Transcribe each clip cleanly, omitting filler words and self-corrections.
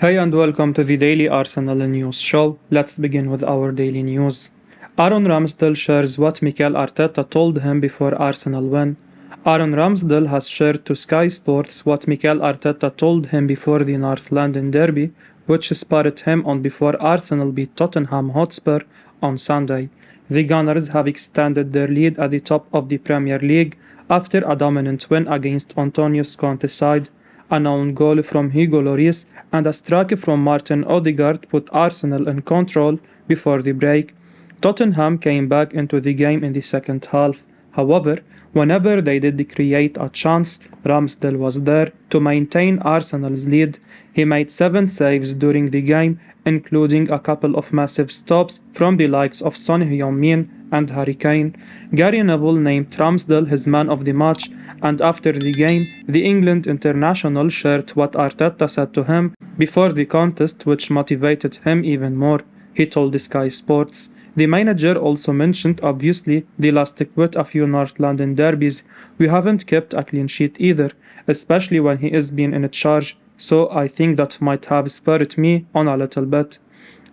Hey and welcome to the Daily Arsenal News Show. Let's begin with our daily news. Aaron Ramsdale shares what Mikel Arteta told him before Arsenal win. Aaron Ramsdale has shared to Sky Sports what Mikel Arteta told him before the North London derby, which spurred him on before Arsenal beat Tottenham Hotspur on Sunday. The Gunners have extended their lead at the top of the Premier League after a dominant win against Antonio Conte's side. A known goal from Hugo Lloris and a strike from Martin Odegaard put Arsenal in control before the break. Tottenham came back into the game in the second half. However, whenever they did create a chance, Ramsdale was there to maintain Arsenal's lead. He made 7 saves during the game, including a couple of massive stops from the likes of Son Heung-min and Harry Kane. Gary Neville named Ramsdale his man of the match, and after the game, the England international shared what Arteta said to him before the contest, which motivated him even more. He told Sky Sports. The manager also mentioned obviously the last quit a few North London derbies. We haven't kept a clean sheet either, especially when he is being in charge, so I think that might have spurred me on a little bit.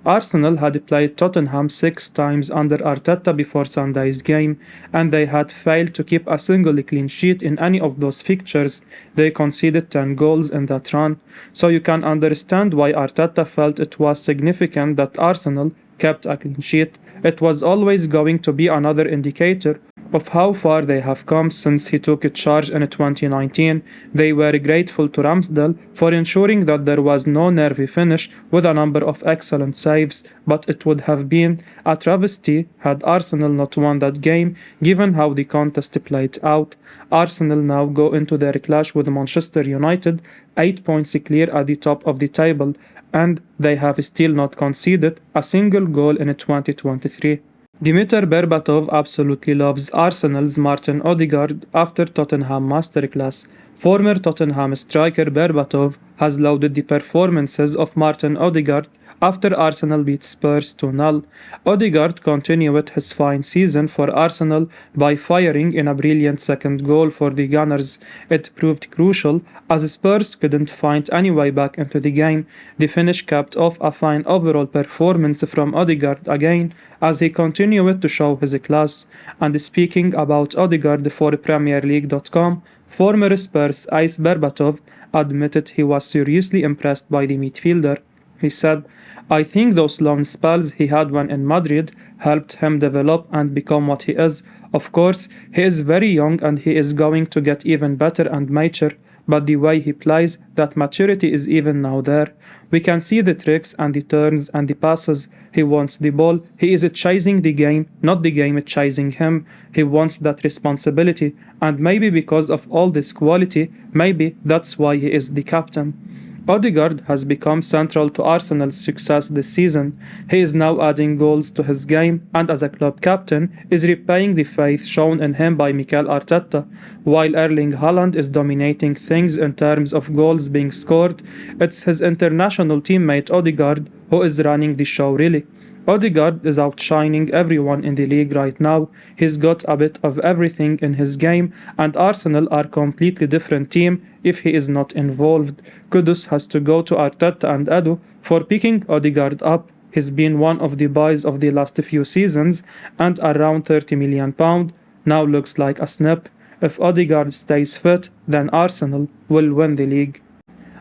Arsenal had played Tottenham 6 times under Arteta before Sunday's game, and they had failed to keep a single clean sheet in any of those fixtures. They conceded 10 goals in that run, so you can understand why Arteta felt it was significant that Arsenal kept a clean sheet. It was always going to be another indicator of how far they have come since he took charge in 2019. They were grateful to Ramsdale for ensuring that there was no nervy finish with a number of excellent saves, but it would have been a travesty had Arsenal not won that game given how the contest played out. Arsenal now go into their clash with Manchester United 8 points clear at the top of the table, and they have still not conceded a single goal in 2023. Dimitar Berbatov absolutely loves Arsenal's Martin Odegaard after Tottenham masterclass. Former Tottenham striker Berbatov has lauded the performances of Martin Odegaard after Arsenal beat Spurs 2-0. Odegaard continued his fine season for Arsenal by firing in a brilliant second goal for the Gunners. It proved crucial as Spurs couldn't find any way back into the game. The finish capped off a fine overall performance from Odegaard again as he continued to show his class. And speaking about Odegaard for PremierLeague.com, former Spurs ace Berbatov admitted he was seriously impressed by the midfielder. He said, "I think those long spells he had when in Madrid helped him develop and become what he is. Of course, he is very young and he is going to get even better and mature, but the way he plays, that maturity is even now there. We can see the tricks and the turns and the passes. He wants the ball. He is chasing the game, not the game chasing him. He wants that responsibility, and maybe because of all this quality, maybe that's why he is the captain." Odegaard has become central to Arsenal's success this season. He is now adding goals to his game and as a club captain is repaying the faith shown in him by Mikel Arteta. While Erling Haaland is dominating things in terms of goals being scored, it's his international teammate Odegaard who is running the show really. Odegaard is outshining everyone in the league right now. He's got a bit of everything in his game, and Arsenal are a completely different team if he is not involved. Kudos has to go to Arteta and Edu for picking Odegaard up. He's been one of the buys of the last few seasons, and around £30 million now looks like a snip. If Odegaard stays fit, then Arsenal will win the league.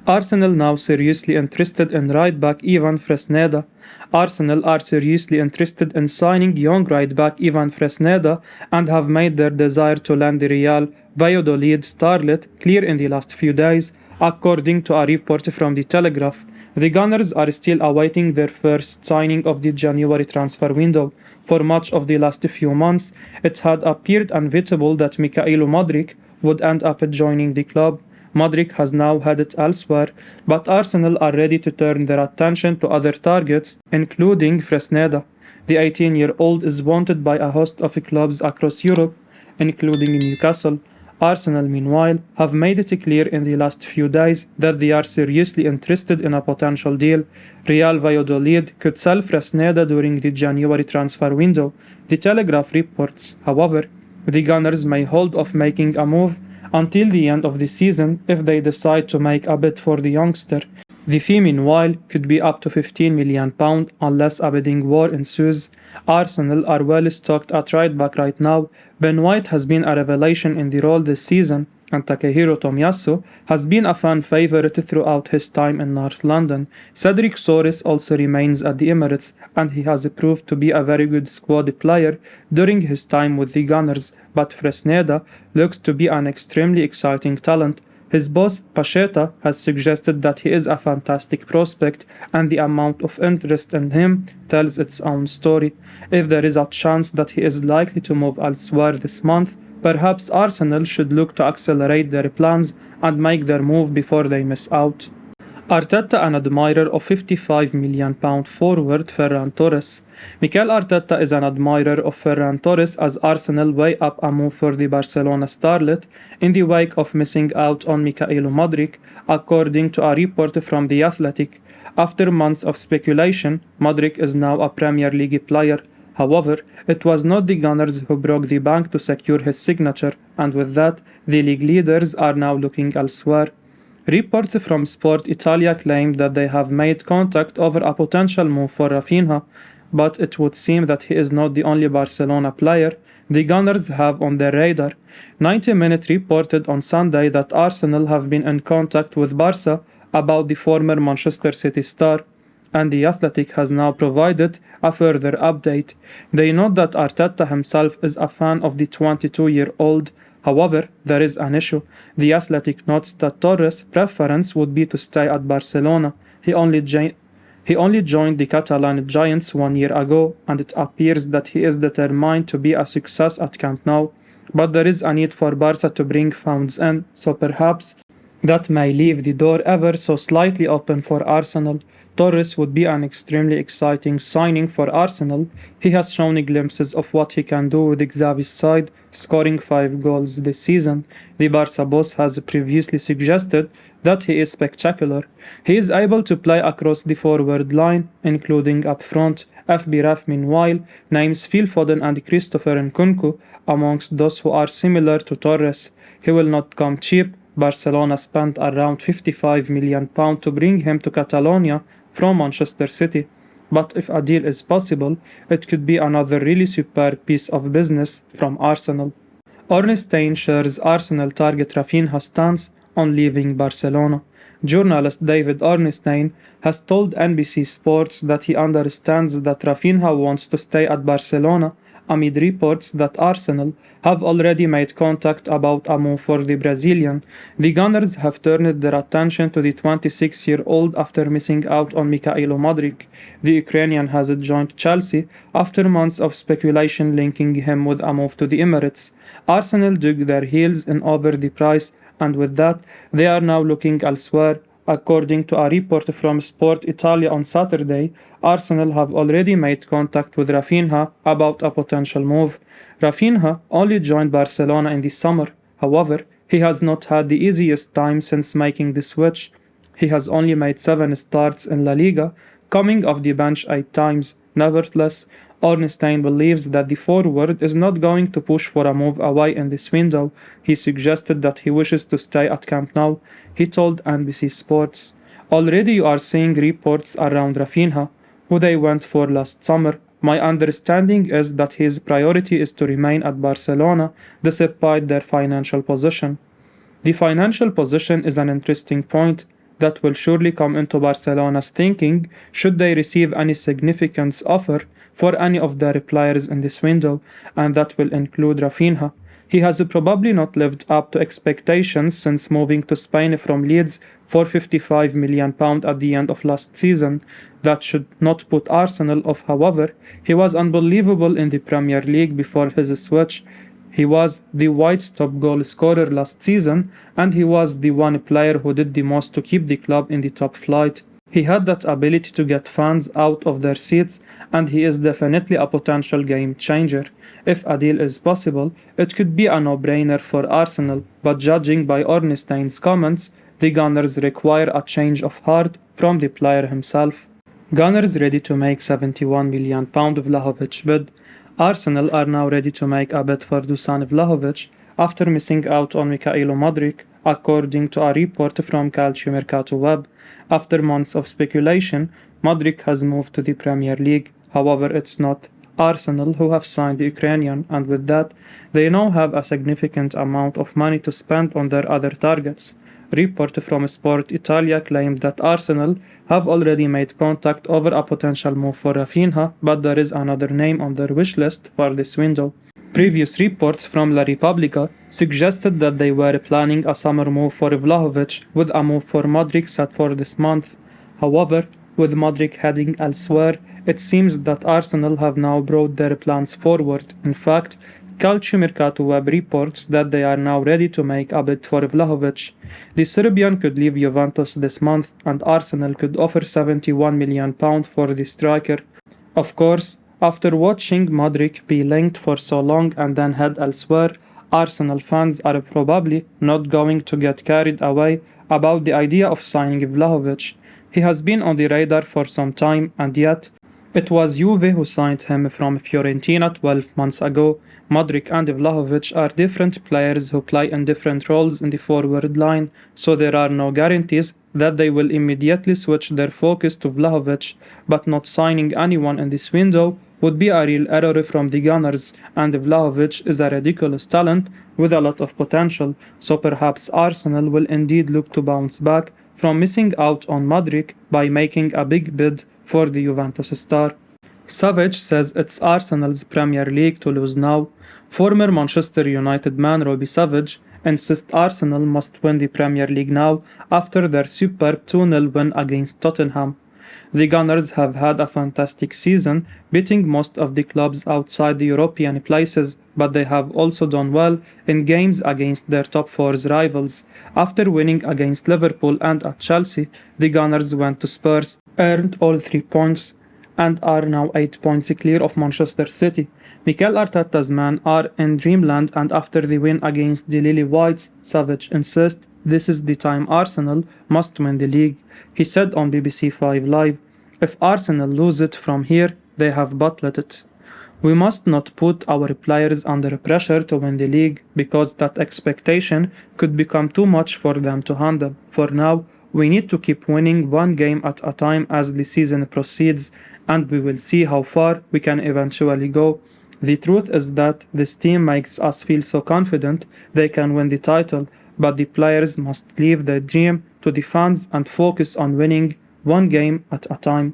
Arsenal now seriously interested in right-back Ivan Fresneda. Arsenal are seriously interested in signing young right-back Ivan Fresneda and have made their desire to land the Real Valladolid starlet clear in the last few days, according to a report from The Telegraph. The Gunners are still awaiting their first signing of the January transfer window. For much of the last few months, it had appeared inevitable that Mikhailo Mudryk would end up joining the club. Mudryk has now headed elsewhere, but Arsenal are ready to turn their attention to other targets, including Fresneda. The 18-year-old is wanted by a host of clubs across Europe, including Newcastle. Arsenal, meanwhile, have made it clear in the last few days that they are seriously interested in a potential deal. Real Valladolid could sell Fresneda during the January transfer window. The Telegraph reports, however, the Gunners may hold off making a move until the end of the season if they decide to make a bid for the youngster. The fee, meanwhile, could be up to £15 million unless a bidding war ensues. Arsenal are well stocked at right back right now. Ben White has been a revelation in the role this season, and Takehiro Tomiyasu has been a fan favourite throughout his time in North London. Cedric Soares also remains at the Emirates, and he has proved to be a very good squad player during his time with the Gunners, but Fresneda looks to be an extremely exciting talent. His boss, Pacheta, has suggested that he is a fantastic prospect, and the amount of interest in him tells its own story. If there is a chance that he is likely to move elsewhere this month, perhaps Arsenal should look to accelerate their plans and make their move before they miss out. Arteta an admirer of £55 million forward Ferran Torres. Mikel Arteta is an admirer of Ferran Torres as Arsenal weigh up a move for the Barcelona starlet in the wake of missing out on Mykhailo Mudryk, according to a report from The Athletic. After months of speculation, Mudryk is now a Premier League player. However, it was not the Gunners who broke the bank to secure his signature, and with that, the league leaders are now looking elsewhere. Reports from Sport Italia claim that they have made contact over a potential move for Raphinha, but it would seem that he is not the only Barcelona player the Gunners have on their radar. 90 Minutes reported on Sunday that Arsenal have been in contact with Barca about the former Manchester City star, and The Athletic has now provided a further update. They note that Arteta himself is a fan of the 22-year-old. However, there is an issue. The Athletic notes that Torres' preference would be to stay at Barcelona. He only joined the Catalan Giants 1 year ago, and it appears that he is determined to be a success at Camp Nou. But there is a need for Barca to bring funds in, so perhaps that may leave the door ever so slightly open for Arsenal. Torres would be an extremely exciting signing for Arsenal. He has shown glimpses of what he can do with Xavi's side, scoring 5 goals this season. The Barca boss has previously suggested that he is spectacular. He is able to play across the forward line, including up front. FBref, meanwhile, names Phil Foden and Christopher Nkunku amongst those who are similar to Torres. He will not come cheap. Barcelona spent around £55 million to bring him to Catalonia from Manchester City. But if a deal is possible, it could be another really superb piece of business from Arsenal. Ornstein shares Arsenal target Raphinha's stance on leaving Barcelona. Journalist David Ornstein has told NBC Sports that he understands that Raphinha wants to stay at Barcelona amid reports that Arsenal have already made contact about a move for the Brazilian. The Gunners have turned their attention to the 26-year-old after missing out on Mykhailo Mudryk. The Ukrainian has joined Chelsea after months of speculation linking him with a move to the Emirates. Arsenal dug their heels in over the price, and with that, they are now looking elsewhere. According to a report from Sport Italia on Saturday, Arsenal have already made contact with Raphinha about a potential move. Raphinha only joined Barcelona in the summer. However, he has not had the easiest time since making the switch. He has only made 7 starts in La Liga, coming off the bench 8 times. Nevertheless, Ornstein believes that the forward is not going to push for a move away in this window. He suggested that he wishes to stay at Camp Nou. He told NBC Sports, "Already you are seeing reports around Raphinha, who they went for last summer. My understanding is that his priority is to remain at Barcelona despite their financial position." The financial position is an interesting point that will surely come into Barcelona's thinking should they receive any significant offer for any of their players in this window, and that will include Raphinha. He has probably not lived up to expectations since moving to Spain from Leeds for £55 million at the end of last season. That should not put Arsenal off, however. He was unbelievable in the Premier League before his switch. He was the White's top goal scorer last season, and he was the one player who did the most to keep the club in the top flight. He had that ability to get fans out of their seats, and he is definitely a potential game changer. If a deal is possible, it could be a no-brainer for Arsenal, but judging by Ornstein's comments, the Gunners require a change of heart from the player himself. Gunners ready to make £71 million Vlahovic bid. Arsenal are now ready to make a bid for Dusan Vlahovic after missing out on Mykhailo Mudryk, according to a report from Calciomercato Web. After months of speculation, Modric has moved to the Premier League. However, it's not Arsenal who have signed the Ukrainian, and with that, they now have a significant amount of money to spend on their other targets. Report from Sport Italia claimed that Arsenal have already made contact over a potential move for Raphinha, but there is another name on their wish list for this window. Previous reports from La Repubblica suggested that they were planning a summer move for Vlahovic, with a move for Modric set for this month. However, with Modric heading elsewhere, it seems that Arsenal have now brought their plans forward. In fact, Calciomercato Web reports that they are now ready to make a bid for Vlahovic. The Serbian could leave Juventus this month, and Arsenal could offer £71 million for the striker. Of course, after watching Modric be linked for so long and then head elsewhere, Arsenal fans are probably not going to get carried away about the idea of signing Vlahovic. He has been on the radar for some time, and yet it was Juve who signed him from Fiorentina 12 months ago. Modric and Vlahovic are different players who play in different roles in the forward line, so there are no guarantees that they will immediately switch their focus to Vlahovic, but not signing anyone in this window would be a real error from the Gunners, and Vlahovic is a ridiculous talent with a lot of potential, so perhaps Arsenal will indeed look to bounce back from missing out on Modric by making a big bid for the Juventus star. Savage says it's Arsenal's Premier League to lose now. Former Manchester United man Robbie Savage insists Arsenal must win the Premier League now after their superb 2-0 win against Tottenham. The Gunners have had a fantastic season, beating most of the clubs outside the European places, but they have also done well in games against their top four's rivals. After winning against Liverpool and at Chelsea, the Gunners went to Spurs, earned all 3 points, and are now 8 points clear of Manchester City. Mikel Arteta's men are in dreamland, and after the win against the Lily Whites, Savage insists this is the time Arsenal must win the league. He said on BBC 5 Live, "If Arsenal lose it from here, they have bottled it. We must not put our players under pressure to win the league, because that expectation could become too much for them to handle. For now, we need to keep winning one game at a time as the season proceeds, and we will see how far we can eventually go. The truth is that this team makes us feel so confident they can win the title, but the players must leave their dream to the fans and focus on winning one game at a time."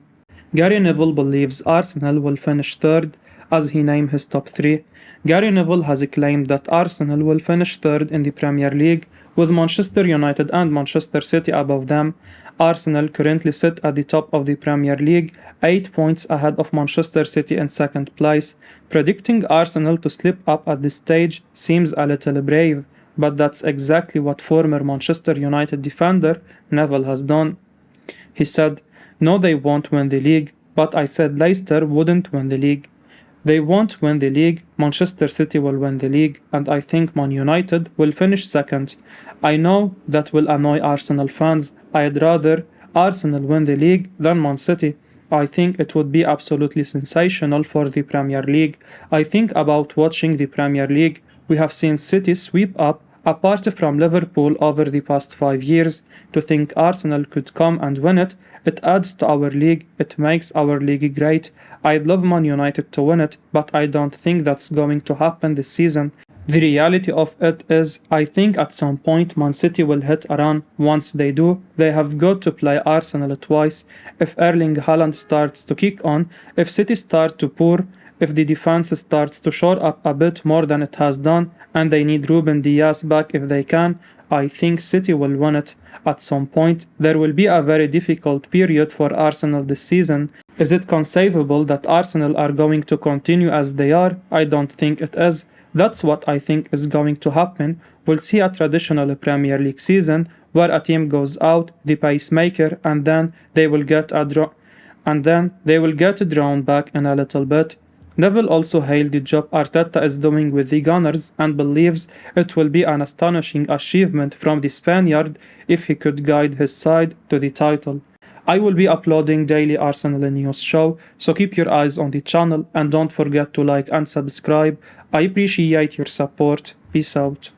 Gary Neville believes Arsenal will finish third as he named his top 3. Gary Neville has claimed that Arsenal will finish third in the Premier League, with Manchester United and Manchester City above them. Arsenal currently sit at the top of the Premier League, 8 points ahead of Manchester City in second place. Predicting Arsenal to slip up at this stage seems a little brave, but that's exactly what former Manchester United defender Neville has done. He said, "No, they won't win the league, but I said Leicester wouldn't win the league. They won't win the league, Manchester City will win the league, and I think Man United will finish second. I know that will annoy Arsenal fans. I'd rather Arsenal win the league than Man City. I think it would be absolutely sensational for the Premier League. I think about watching the Premier League. We have seen City sweep up, apart from Liverpool over the past 5 years. To think Arsenal could come and win it, it adds to our league, it makes our league great. I'd love Man United to win it, but I don't think that's going to happen this season. The reality of it is, I think at some point Man City will hit a run. Once they do, they have got to play Arsenal twice. If Erling Haaland starts to kick on, if City start to pour, if the defense starts to shore up a bit more than it has done, and they need Ruben Diaz back if they can, I think City will win it. At some point, there will be a very difficult period for Arsenal this season. Is it conceivable that Arsenal are going to continue as they are? I don't think it is. That's what I think is going to happen. We'll see a traditional Premier League season where a team goes out, the pacemaker, and then they will get drawn back in a little bit. Neville also hailed the job Arteta is doing with the Gunners and believes it will be an astonishing achievement from the Spaniard if he could guide his side to the title. I will be uploading daily Arsenal news show, so keep your eyes on the channel and don't forget to like and subscribe. I appreciate your support. Peace out.